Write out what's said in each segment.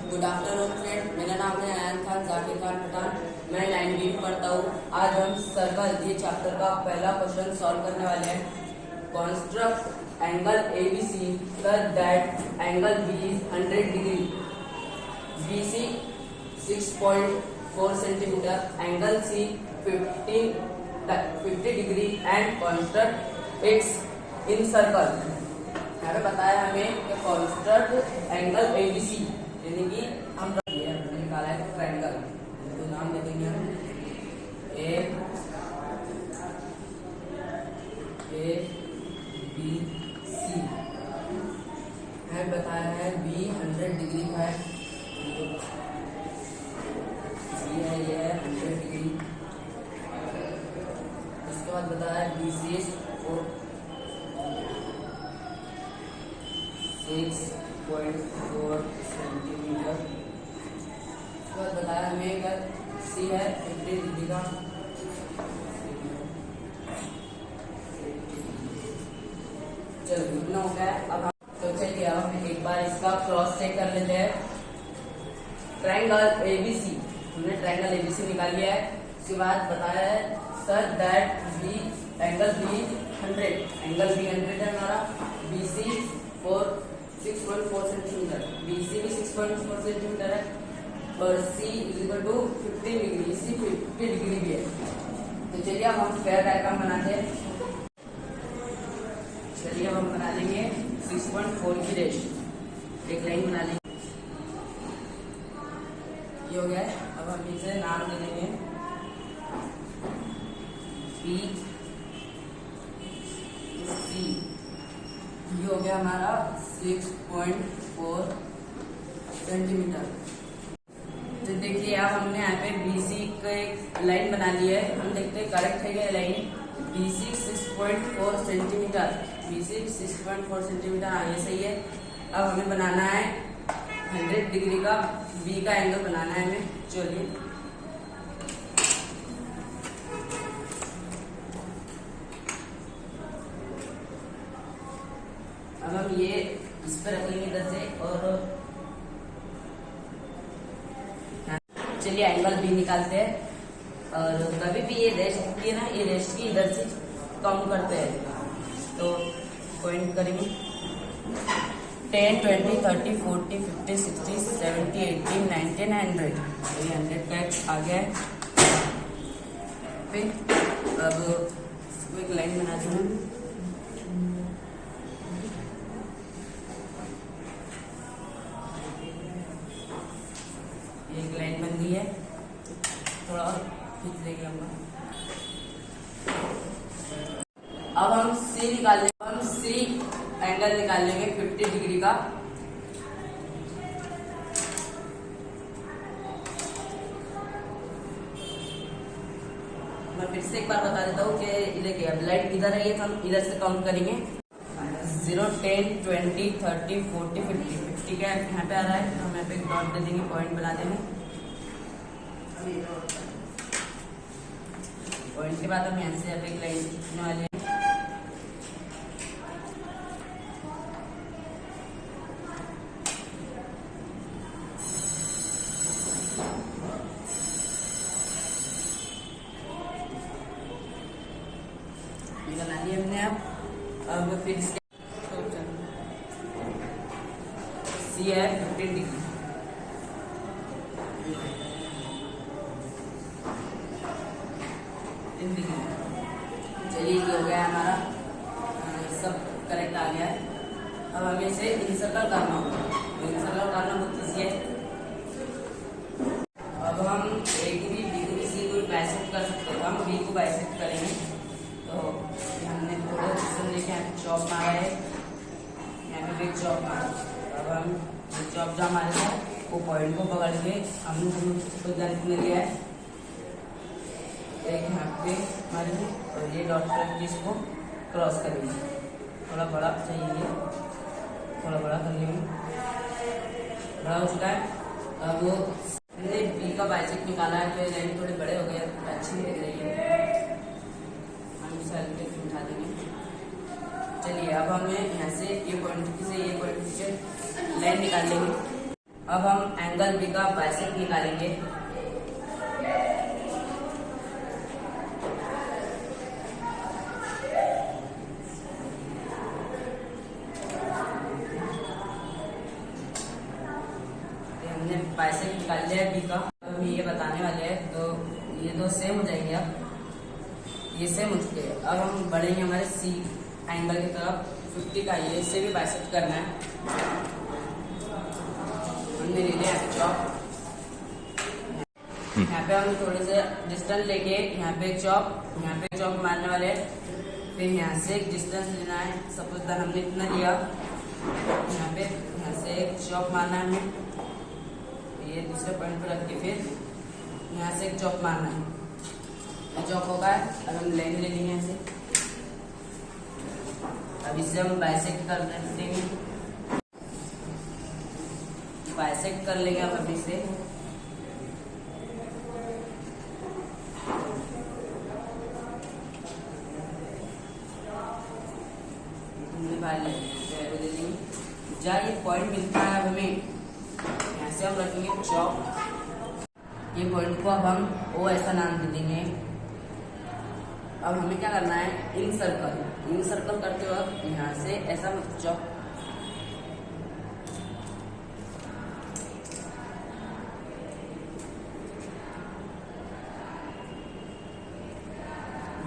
Good afternoon friend, मेरा नाम है आयन खान जाकिर खान पठान। मैं 9वीं में पढ़ता हूँ। आज हम सर्कल ये चैप्टर का पहला क्वेश्चन सॉल्व करने वाले हैं। Construct angle ABC such that angle B is 100 degree, BC 6.4 centimetre, angle C 50 degree and construct it's in circle. यहाँ पे बताया हमें कि कंस्ट्रक्ट एंगल ABC यानी कि हमने निकाला है ट्रायंगल, तो नाम दे देंगे हम ABC। है बताया है B 100 डिग्री का है, B है ये है 100 डिग्री। उसके बाद बताया है BC 6.4 सेंटीमीटर। उसके बाद बताया हमें अगर C है 50 डिग्री का, चलो इतना हो गया। अब हम तो चलिए अब हम एक बार इसका क्रॉस चेक कर लेते हैं। ट्रायंगल ABC, हमने ट्रायंगल ABC निकाल लिया है। उसके बाद बताया है सच that angle B 100, angle B 100 है हमारा, BC 6.4 सेंटीमीटर, BC भी 6.4 सेंटीमीटर है और C equal to 50 degree, C 50 degree भी है। तो चलिए अब हम स्क्वायर डायग्राम बनाते हैं। चलिए अब हम बना लेंगे 6.4 की रेस्ट, एक लाइन बना लेंगे। ये हो गया है। अब हम इसे नाम दे देंगे BC। ये हो गया हमारा 6.4 सेंटीमीटर। तो देखिए अब हमने यहाँ पे BC का एक लाइन बना ली है। हम देखते हैं करेक्ट है क्या line. BC 6.4 centimetre, BC 6.4 centimetre, हाँ ये सही है। अब हमें बनाना है 100 डिग्री का B का एंगल बनाना है हमें। चलिए अब हम ये इस पर रख लेंगे इधर से और चलिए एंगल B निकालते हैं। और कभी भी ये रेस्ट की है ना, ये रेस्ट की इधर से काउंट करते हैं। तो पॉइंट करेंगे 10, 20, 30, 40, 50, 60, 70, 80, 90, 100। तो ये 100 का आ गया है। फिर अब इसको एक लाइन बना देंगे। एक लाइन बन गई है, थोड़ा और खींच देंगे हम। अब हम C निकाल लेंगे। हम C एंगल निकाल लेंगे 50 डिग्री का। मैं फिर से एक बार बता देता हूँ कि देखिए लाइन इधर है, ये तो हम इधर से काउंट करेंगे 0, 10, 20, 30, 40, 50। 50 का यहाँ पे आ रहा है, हम यहाँ पे एक डॉट दे देंगे, पॉइंट बना देंगे। पॉइंट के बाद हम यहाँ से यहाँ पे एक लाइन खींचने वाले हैं। ये बना दिया हमने। अब फिर इसके C है 15 डिग्री, चलिए ये हो गया हमारा, सब करेक्ट आ गया है। अब हमें इसे इंसर्कल करना होगा। इंसर्कल करना बहुत ईजी है। अब हम A को भी B को भी C को बाइसेक्ट कर सकते हैं। हम B को बाइसेक्ट करेंगे। तो हमने थोड़ा डिस्टेंस लेके यहाँ पे चॉप मारा है, यहाँ पे एक चॉप मारा। अब हम चॉप जो हमारे था वो पॉइंट को पकड़ के हमने उसको लेंथ में लिया है, एक यहाँ पे हमारे और ये डॉट करके इसको क्रॉस करेंगे। थोड़ा बड़ा चाहिए, थोड़ा बड़ा कर लेंगे। बड़ा हो चुका है। अब हमने B का बाइसेक्ट निकाला है, तो लाइन थोड़े बड़े हो गए, अच्छी नहीं दिख रही है, हम इसे हल्के से उठा देंगे। चलिए अब हमें यहाँ से ये पॉइंट से ये पॉइंट से लाइन निकाल लेंगे। अब हम एंगल बी का बाइसेक्ट निकालेंगे। हमने बाइसेक्ट निकाल लिया है बी का। अब हम ये बताने वाले हैं, तो ये दो सेम हो जाएंगे। अब ये सेम हो चुके हैं। अब हम बढ़ेंगे हमारे सी एंगल की तरफ। 50 का ये इससे भी बाइसेक्ट करना है। हमने ले लिया चॉप। यहाँ पे हम थोड़े से डिस्टेंस लेके यहाँ पे एक चॉप मारने वाले हैं। फिर यहाँ से एक डिस्टेंस लेना है। सपोज दैट हमने इतना लिया, यहाँ से एक चॉप मारना है हमें, ये दूसरे पॉइंट पर रख के फिर यहाँ से एक चॉप मारना है। चॉप होगा। अब हम लाइन ले लेंगे यहाँ से। अब इससे हम बाइसेक्ट कर देंगे, बाइसेक्ट कर लेंगे अब अभी से। जहाँ ये पॉइंट मिलता है अब हमें, यहाँ से हम रखेंगे चॉप। ये पॉइंट को अब हम ओ ऐसा नाम दे देंगे। अब हमें क्या करना है, इन सर्कल करते वक्त यहाँ से ऐसा चॉप,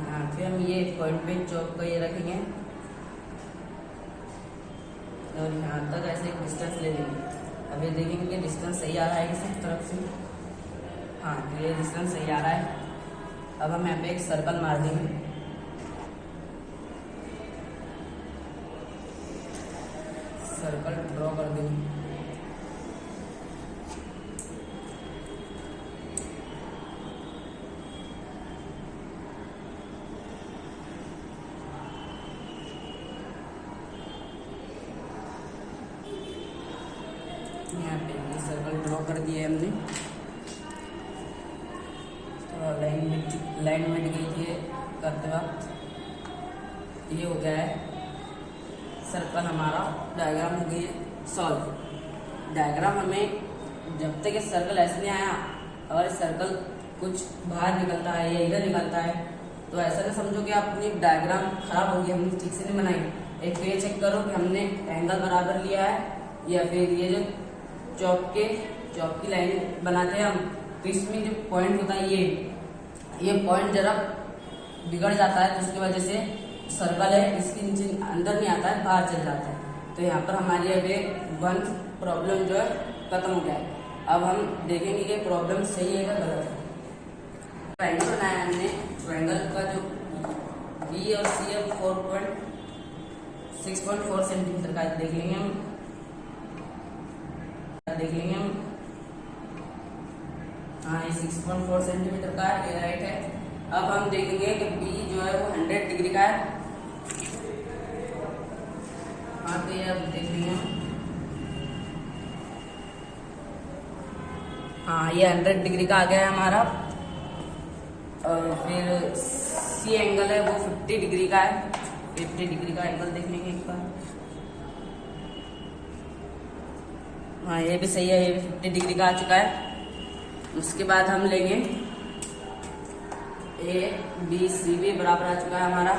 यहाँ पे हम ये पॉइंट पे चॉप को ये रखेंगे और यहाँ तक ऐसे एक डिस्टेंस ले लेंगे। अब ये देखेंगे कि डिस्टेंस सही आ रहा है इस तरफ से। हाँ, तो ये डिस्टेंस सही आ रहा है। अब हम यहाँ पे एक सर्कल मार देंगे। सर्कल ड्रॉ कर देंगे। यहाँ पे ये सर्कल ड्रॉ कर दिया है हमने। तो लाइन मिट गई थी करते वक्त। ये हो गया है सर्कल, हमारा डायग्राम हो गई सॉल्व। डायग्राम हमें जब तक ये सर्कल ऐसे नहीं आया, अगर इस सर्कल कुछ बाहर निकलता है या इधर निकलता है, तो ऐसा नहीं समझो कि अपनी डायग्राम खराब हो गई, हमने ठीक से नहीं बनाई। एक तो ये चेक करो कि हमने एंगल बराबर लिया है, या फिर ये जो चॉप की लाइन बनाते हैं हम, तो इसमें जो पॉइंट होता है ये पॉइंट जरा बिगड़ जाता है, तो उसकी वजह से सर्कल है इसके नीचे अंदर नहीं आता है, बाहर चल जाता है। तो यहाँ पर हमारी अभी वन प्रॉब्लम जो है खत्म हो गया है। अब हम देखेंगे कि प्रॉब्लम सही है या गलत है। ट्रायंगल बनाया हमने, ट्रायंगल का जो बी और सी है 6.4 सेंटीमीटर का देख लेंगे हम। हाँ, ये 6.4 सेंटीमीटर का है, ये राइट है। अब हम देखेंगे कि बी जो है वो 100 डिग्री का है। हाँ, तो ये अब देख लेंगे। हाँ, ये 100 डिग्री का आ गया है हमारा। और फिर सी एंगल है वो 50 डिग्री का है। 50 डिग्री का एंगल देख लेंगे एक बार। हाँ, ये भी सही है, ये भी 50 डिग्री का आ चुका है। उसके बाद हम लेंगे ए बी सी भी बराबर आ चुका है हमारा।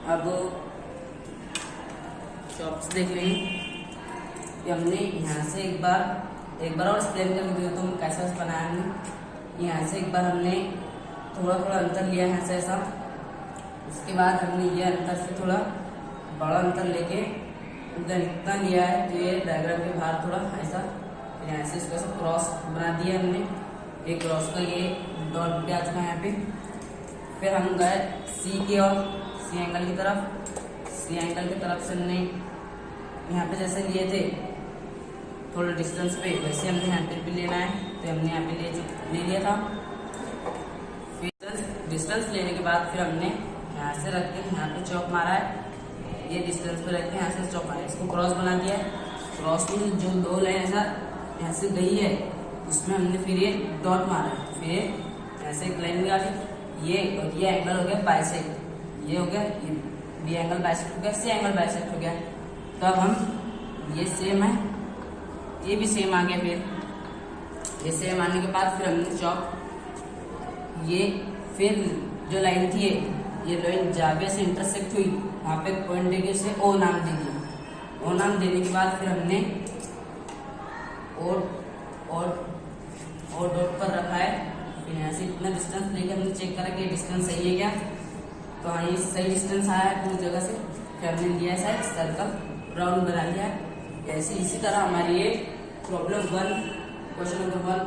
अब चॉप्स देख लेंगे कि हमने यहाँ से एक बार और एक्सप्लेन करके दिया तो हम कैसा बनाया हमने। यहाँ से एक बार हमने थोड़ा अंतर लिया है ऐसा। उसके बाद हमने ये अंतर से थोड़ा बड़ा अंतर लेके उधर इतना लिया है, तो ये डायग्राम के बाहर थोड़ा ऐसा, यहाँ से इसको ऐसा क्रॉस बना दिया हमने। एक क्रॉस का ये डॉट भी आ चुका है यहाँ पे। फिर हम गए सी की और सी एंगल की तरफ से हमने यहाँ पे जैसे लिए थे थोड़ा डिस्टेंस पे, वैसे हमने यहाँ पे भी लेना है, तो हमने यहाँ पे ले लिया था। फिर डिस्टेंस लेने के बाद फिर हमने यहाँ से रख के यहाँ पे चौक मारा है। ये डिस्टेंस पे रख के यहाँ से चौक मारा है, इसको क्रॉस बना दिया है। क्रॉस में जो दो लाइन ऐसा यहाँ से गई है, उसमें हमने फिर ये डॉट मारा है। फिर ऐसे एक लाइन निकाली, ये और ये एंगल हो गया बाइसेक्ट। ये हो गया, ये बी एंगल बाइसेक्ट हो गया, सी एंगल बाइसेक्ट हो गया। तो अब हम ये सेम है, ये भी सेम आ गया। फिर ये सेम आने के बाद फिर हमने चौक ये फिर जो लाइन थी ये लाइन जावे से इंटरसेक्ट हुई, वहाँ पे पॉइंट देके उसे ओ नाम दे दिया। ओ नाम देने के बाद फिर हमने और डॉट पर रखा है। फिर यहाँ से इतना डिस्टेंस लेके हमने चेक करा कि डिस्टेंस सही है क्या, तो हाँ ये सही डिस्टेंस आया है पूरी जगह से। फिर हमने लिया है सर्कल राउंड बना लिया है। ऐसे इसी तरह हमारी ये प्रॉब्लम 1 क्वेश्चन नंबर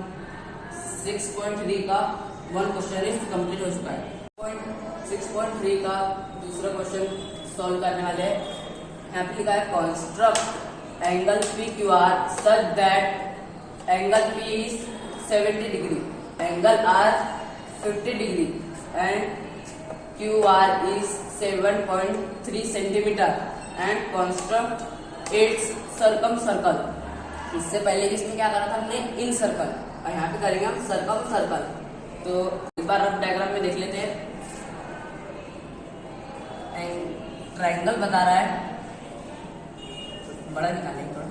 1 6.3 का 1 क्वेश्चन इज कंप्लीट हो चुका है। 6.3 का दूसरा क्वेश्चन सॉल्व करने वाले हैं। यहाँ पे लिखा है construct angle P Q R such that angle P is 70 degree, angle R 50 degree and Q R is 7.3 centimetre and construct its circumcircle. इससे पहले इसमें क्या करा था हमने, इन सर्कल, और यहाँ पे करेंगे हम सर्कम सर्कल। तो एक बार अब डायग्राम में देख लेते हैं। ट्रायंगल बता रहा है, बड़ा निकालेंगे थोड़ा।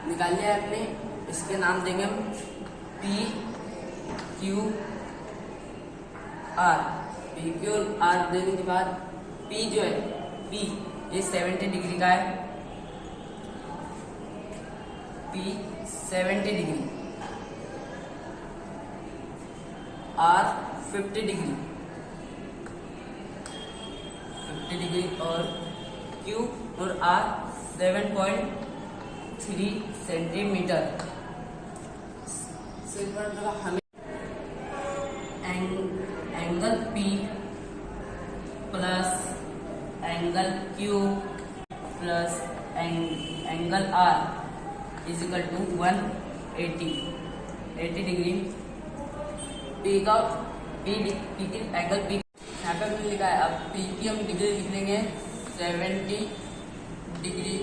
निकाल लिया आपने, इसके नाम देंगे हम P Q are. P Q are देने के बाद पी जो है पी ये 70 डिग्री का है, पी 70 डिग्री, आर 50 डिग्री और क्यू और आर 7.3 सेंटीमीटर। हमें angle P plus angle Q plus angle R is equal to 80 degree. P का एंगल पी यहाँ पे हमने लिखा है। अब पी की हम डिग्री लिख लेंगे 70 डिग्री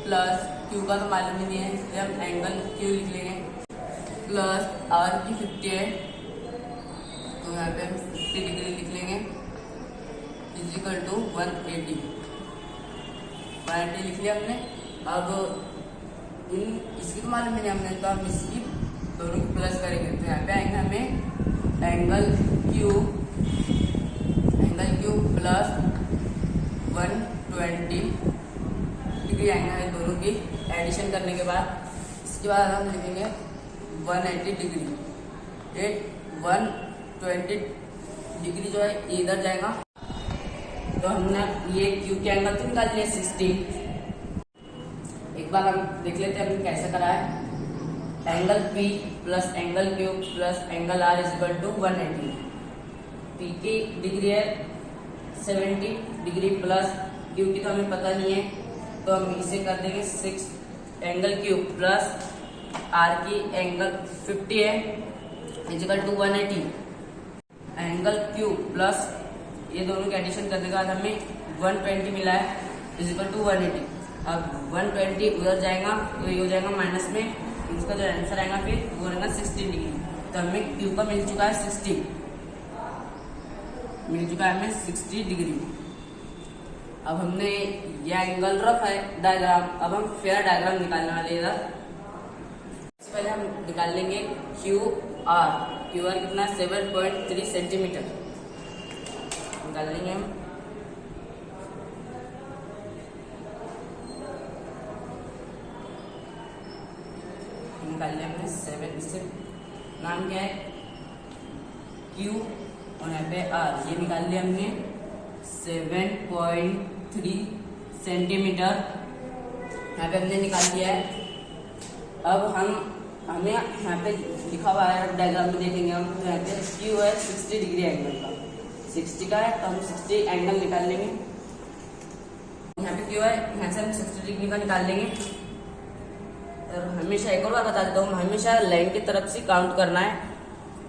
प्लस क्यू का तो मालूम ही नहीं है, इसलिए हम एंगल क्यू लिख लेंगे प्लस आर की 50 है, तो यहाँ पे हम 50 डिग्री लिख लेंगे इज इक्वल टू 180 लिख लिया हमने। अब इसकी तो मालूम ही नहीं हमने, तो हम इसकी दोनों की प्लस करेंगे। तो यहाँ पे आएंगे हमें एंगल क्यू प्लस 120 डिग्री आएंगे हमें दोनों की एडिशन करने के बाद। इसके बाद हम लिखेंगे 180 डिग्री। ये 120 डिग्री जो है इधर जाएगा, तो हमने ये क्यू के एंगल तो निकाल लिया 60। एक बार हम देख लेते हैं हमने कैसे करा है। Angle P plus angle Q plus angle R is equal to 180। P की डिग्री है 70 डिग्री प्लस क्यू की तो हमें पता नहीं है, तो हम इसे कर देंगे 6 एंगल क्यू प्लस आर की एंगल 50 है is equal to 180। Angle Q plus ये दोनों के एडिशन करने के बाद हमें 120 मिला है इज इक्वल टू 180। अब 120 उधर जाएगा तो ये हो जाएगा माइनस में, इसका जो आंसर आएगा फिर वो रहेगा 60 डिग्री। तो हमें क्यू का मिल चुका है 60 हमें 60 डिग्री। अब हमने ये एंगल रफ है डायग्राम, अब हम फेयर डायग्राम निकालने वाले हैं। सबसे पहले हम निकाल लेंगे क्यू आर कितना 7.3 सेंटीमीटर निकाल लेंगे हम। निकाल लिया हमने 7, इससे नाम क्या है क्यू और यहाँ पे आर, ये निकाल लिया हमने 7.3 सेंटीमीटर यहाँ पे हमने निकाल दिया है। अब हमें यहाँ पे लिखा हुआ है, डायग्राम में देखेंगे हम, तो यहाँ पे क्यू है 60 डिग्री एंगल का, 60 का है तो हम 60 एंगल निकाल लेंगे। यहाँ पे क्यू है, यहाँ से हम 60 डिग्री का निकाल लेंगे। और हमेशा एक और बात बता देता हूँ, हमेशा लाइन की तरफ से काउंट करना है।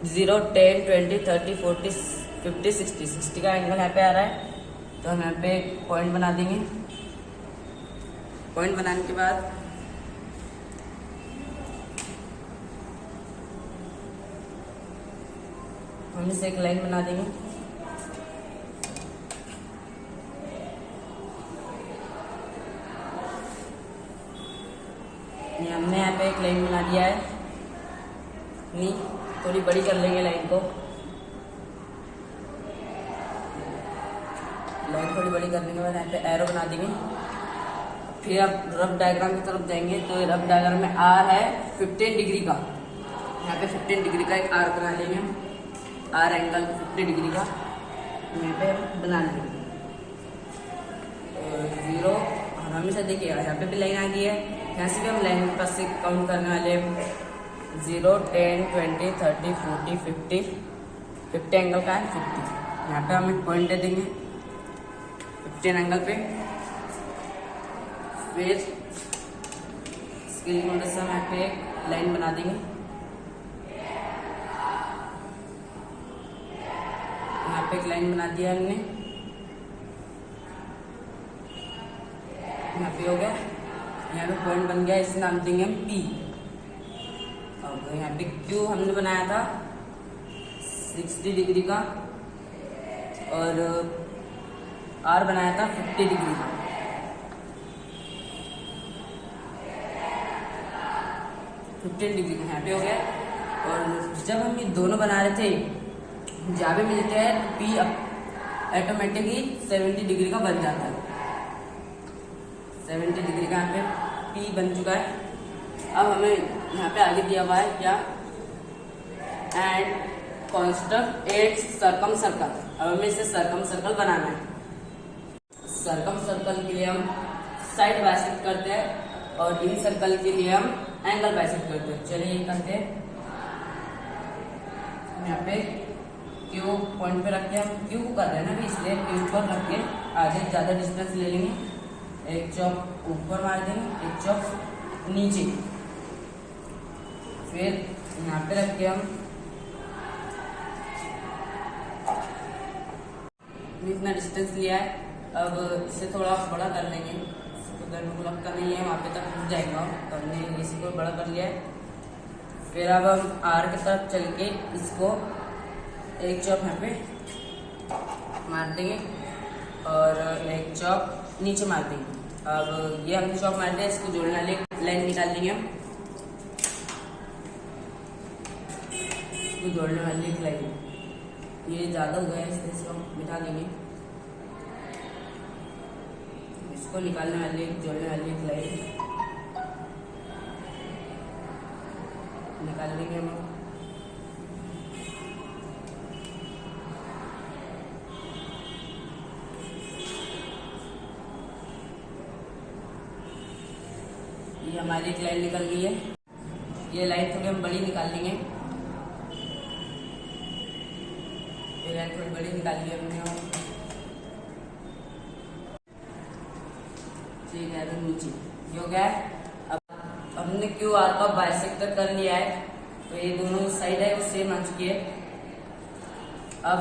0, 10, 20, 30, 40, 50, 60 का एंगल यहाँ पे आ रहा है, तो हम यहाँ पे पॉइंट बना देंगे। पॉइंट बनाने के बाद हम इसे एक लाइन बना देंगे। पे एक लाइन बना दिया है, नहीं थोड़ी बड़ी कर लेंगे लाइन को, लाइन थोड़ी बड़ी करने के बाद यहाँ पे एरो बना देंगे। फिर अब रफ डायग्राम की तरफ जाएंगे तो रफ डायग्राम में आर है 15 डिग्री का, यहाँ पे 15 डिग्री का एक आर बना लेंगे हम, आर एंगल 50 डिग्री का यहाँ पे बना लेंगे। 0 हमेशा देखिएगा यहाँ पे भी लाइन आ गई है, यहाँ से भी हम लाइन पास से काउंट करने वाले 0, 10, 20, 30, 40, 50, 50 एंगल का है 50। यहाँ पे हम एक पॉइंट दे देंगे 15 एंगल पे। फिर स्केल की मदद से हम यहाँ पे एक लाइन बना देंगे, यहाँ पे एक लाइन बना दिया हमने, यहाँ पे हो गया, यहाँ पे पॉइंट बन गया, इसे नाम देंगे हम P। अब यहाँ पे Q हमने बनाया था 60 डिग्री का और R बनाया था 50 डिग्री का। डिग्री का यहाँ पे हो गया। और जब हम ये दोनों बना रहे थे, जहाँ पे मिलते हैं P ऑटोमेटिकली 70 डिग्री का बन जाता है। 70 डिग्री का यहाँ पे P बन चुका है। अब हमें यहाँ पे आगे दिया हुआ है क्या, and construct at circumcircle. अब हमें इसे सर्कम सर्कल बनाना है। सर्कम सर्कल के लिए हम साइड बाइसेक्ट करते हैं और इन सर्कल के लिए हम एंगल बाइसेक्ट करते हैं। चलिए ये करते हैं। यहाँ पे Q पॉइंट पे रख के हम Q को कर रहे हैं ना, इसलिए Q पर रख के आगे ज्यादा डिस्टेंस ले लेंगे। एक चौक ऊपर मार देंगे, एक चौक नीचे। फिर यहाँ पे रख के हम इतना डिस्टेंस लिया है, अब इसे थोड़ा बड़ा कर लेंगे। उधर मुल्क का नहीं है, वहाँ पे तक पहुँच जाएगा, तो हमने इसी को बड़ा कर लिया है। फिर अब हम आर की तरफ चल के इसको एक चौक यहाँ पे मार देंगे और एक चौक नीचे मार देंगे। अब ये हमने चौक मार दिया, इसको जोड़ने वाले लाइन निकाल लेंगे हम, इसको जोड़ने वाली एक लाइन। ये ज़्यादा हो गया है इसलिए इसको मिटा देंगे। इसको निकालने वाली एक जोड़ने वाली एक लाइन निकाल लेंगे हम। ये हमारी एक लाइन निकल गई है। ये लाइन थोड़ी हम बड़ी निकाल लेंगे। ये लाइन थोड़ी बड़ी निकाल ली हमने, ठीक है। तो नीचे ये हो गया है। अब हमने क्यू आर का बाइसेक्ट कर लिया है, तो ये दोनों साइड है वो सेम आ चुकी है। अब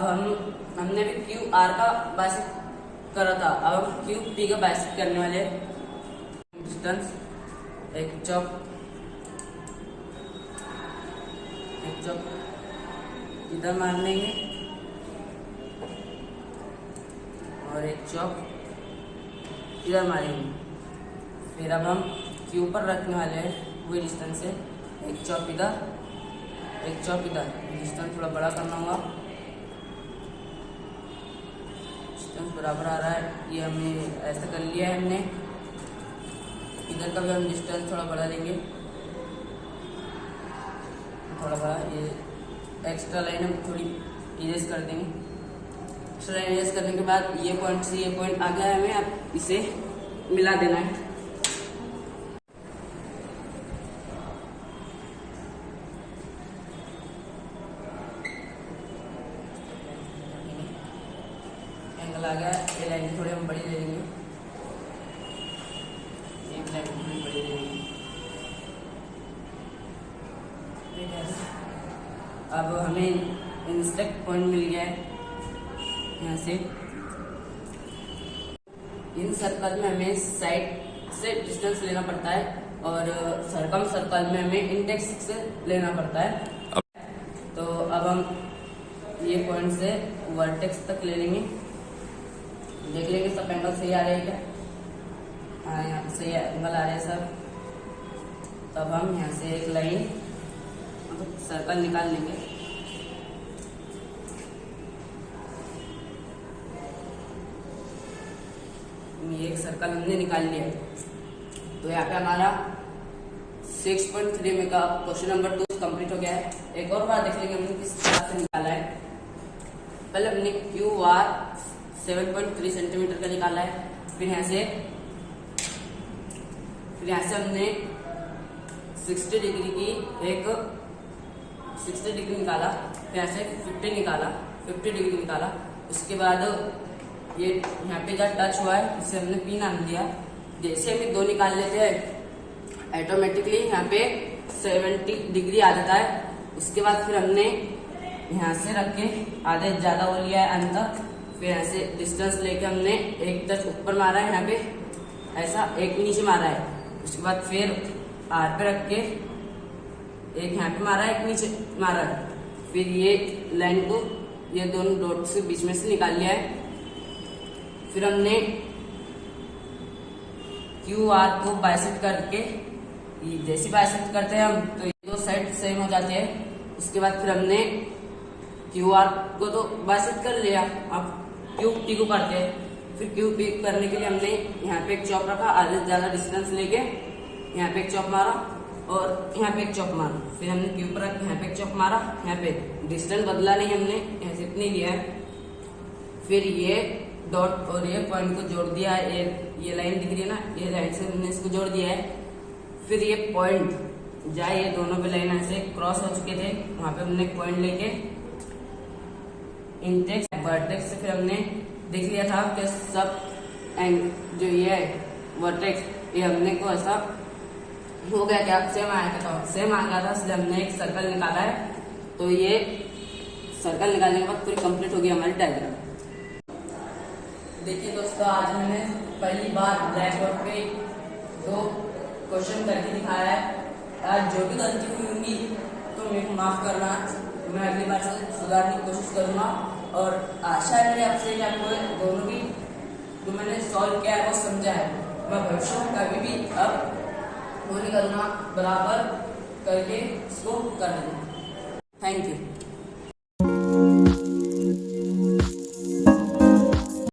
हमने भी क्यू आर का बाइसेक्ट करा था, अब हम क्यू पी का बाइसेक्ट करने वाले। डिस्टेंस एक चौक इधर मार लेंगे और एक चौक इधर मारेंगे। फिर अब हम क्यू पर रखने वाले हैं वही डिस्टेंस से, एक चौक इधर एक चौक इधर। डिस्टेंस थोड़ा बड़ा करना होगा, डिस्टेंस बराबर आ रहा है। ये हमने ऐसा कर लिया है हमने। इधर का भी हम डिस्टेंस थोड़ा बढ़ा लेंगे, थोड़ा बड़ा। ये एक्स्ट्रा लाइन हम थोड़ी इरेज कर देंगे। एक्स्ट्रा लाइन इरेज करने के बाद ये पॉइंट से ये पॉइंट आ गया है, हमें अब इसे मिला देना है। एंगल आ गया, ये लाइन थोड़ी हम बड़ी ले लेंगे, एक लाइन थोड़ी बड़ी ले लेंगे। अब हमें इंस्पेक्ट पॉइंट मिल गया है। यहाँ से इन सर्कल में हमें साइड से डिस्टेंस लेना पड़ता है और सर्कम सर्कल में हमें इंडेक्स से लेना पड़ता है। तो अब हम ये पॉइंट से वर्टेक्स तक ले लेंगे, देख लेंगे सब एंगल सही आ रहे हैं क्या। हाँ, यहाँ सही एंगल आ रहे हैं सब। तब हम यहाँ से एक लाइन सर्कल निकाल लेंगे। ये एक सर्कल हमने निकाल लिया। तो यहाँ पे हमारा 6.3 में का क्वेश्चन नंबर 2 कंप्लीट हो गया है। एक और बार देख लेंगे हमने किस तरह से निकाला है। पहले हमने QR 7.3 सेंटीमीटर का निकाला है। फिर यहाँ से हमने 60 डिग्री की एक 60 डिग्री निकाला। फिर यहाँ से 50 डिग्री निकाला। उसके बाद ये यहाँ पे जब टच हुआ है इसे हमने P नाम दिया। जैसे हम 2 निकाल लेते हैं ऑटोमेटिकली यहाँ पे 70 डिग्री आ जाता है। उसके बाद फिर हमने यहाँ से रख के आधे ज्यादा हो लिया है अंत। फिर यहाँ से डिस्टेंस लेके हमने एक टच ऊपर मारा है, यहाँ पे ऐसा एक नीचे मारा है। उसके बाद फिर R पे रख के एक यहाँ पे मारा है, एक नीचे मारा है। फिर ये लाइन को ये दोनों डॉट से बीच में से निकाल लिया है। फिर हमने QR को बाइसेक्ट करके जैसे बाइसेक्ट करते हैं हम तो ये 2 साइड सेम हो जाते हैं। उसके बाद फिर हमने QR को तो बाइसेक्ट कर लिया। अब QP को करते हैं। फिर QP करने के लिए हमने यहाँ पे एक चॉप रखा, आधे ज्यादा डिस्टेंस लेके यहाँ पे एक चॉप मारा और यहाँ पे एक चॉप मारा। फिर हमने Q पर रख यहाँ पे एक चॉप मारा, यहाँ पे डिस्टेंस बदला नहीं हमने, यहाँ से इतनी लिया है। फिर ये डॉट और ये पॉइंट को जोड़ दिया है। ये लाइन दिख रही है ना, ये लाइन से हमने इसको जोड़ दिया है। फिर ये पॉइंट जहाँ ये दोनों पे लाइन ऐसे क्रॉस हो चुके थे वहां पे हमने पॉइंट लेके इंडेक्स वर्टेक्स से फिर हमने देख लिया था कि सब एंड जो ये है वर्टेक्स ये हमने को ऐसा हो गया क्या सेम आया था, सेम आ गया था, इसलिए हमने एक सर्कल निकाला है। तो ये सर्कल निकालने के बाद पूरी कंप्लीट हो गई हमारी डायग्राम। देखिए दोस्तों, आज मैंने पहली बार ब्लैक बोर्ड पे 2 क्वेश्चन करके दिखाया है। आज जो भी गलती हुई होंगी तो मेरे को माफ करना, मैं अगली बार से सुधारने की कोशिश करूंगा। और आशा है मेरी आपसे कि आपको दोनों भी जो मैंने सॉल्व किया है वो समझा है। मैं भविष्य में कभी भी अब वो नहीं करूंगा, बराबर करके इसको कर दूंगा। Thank you.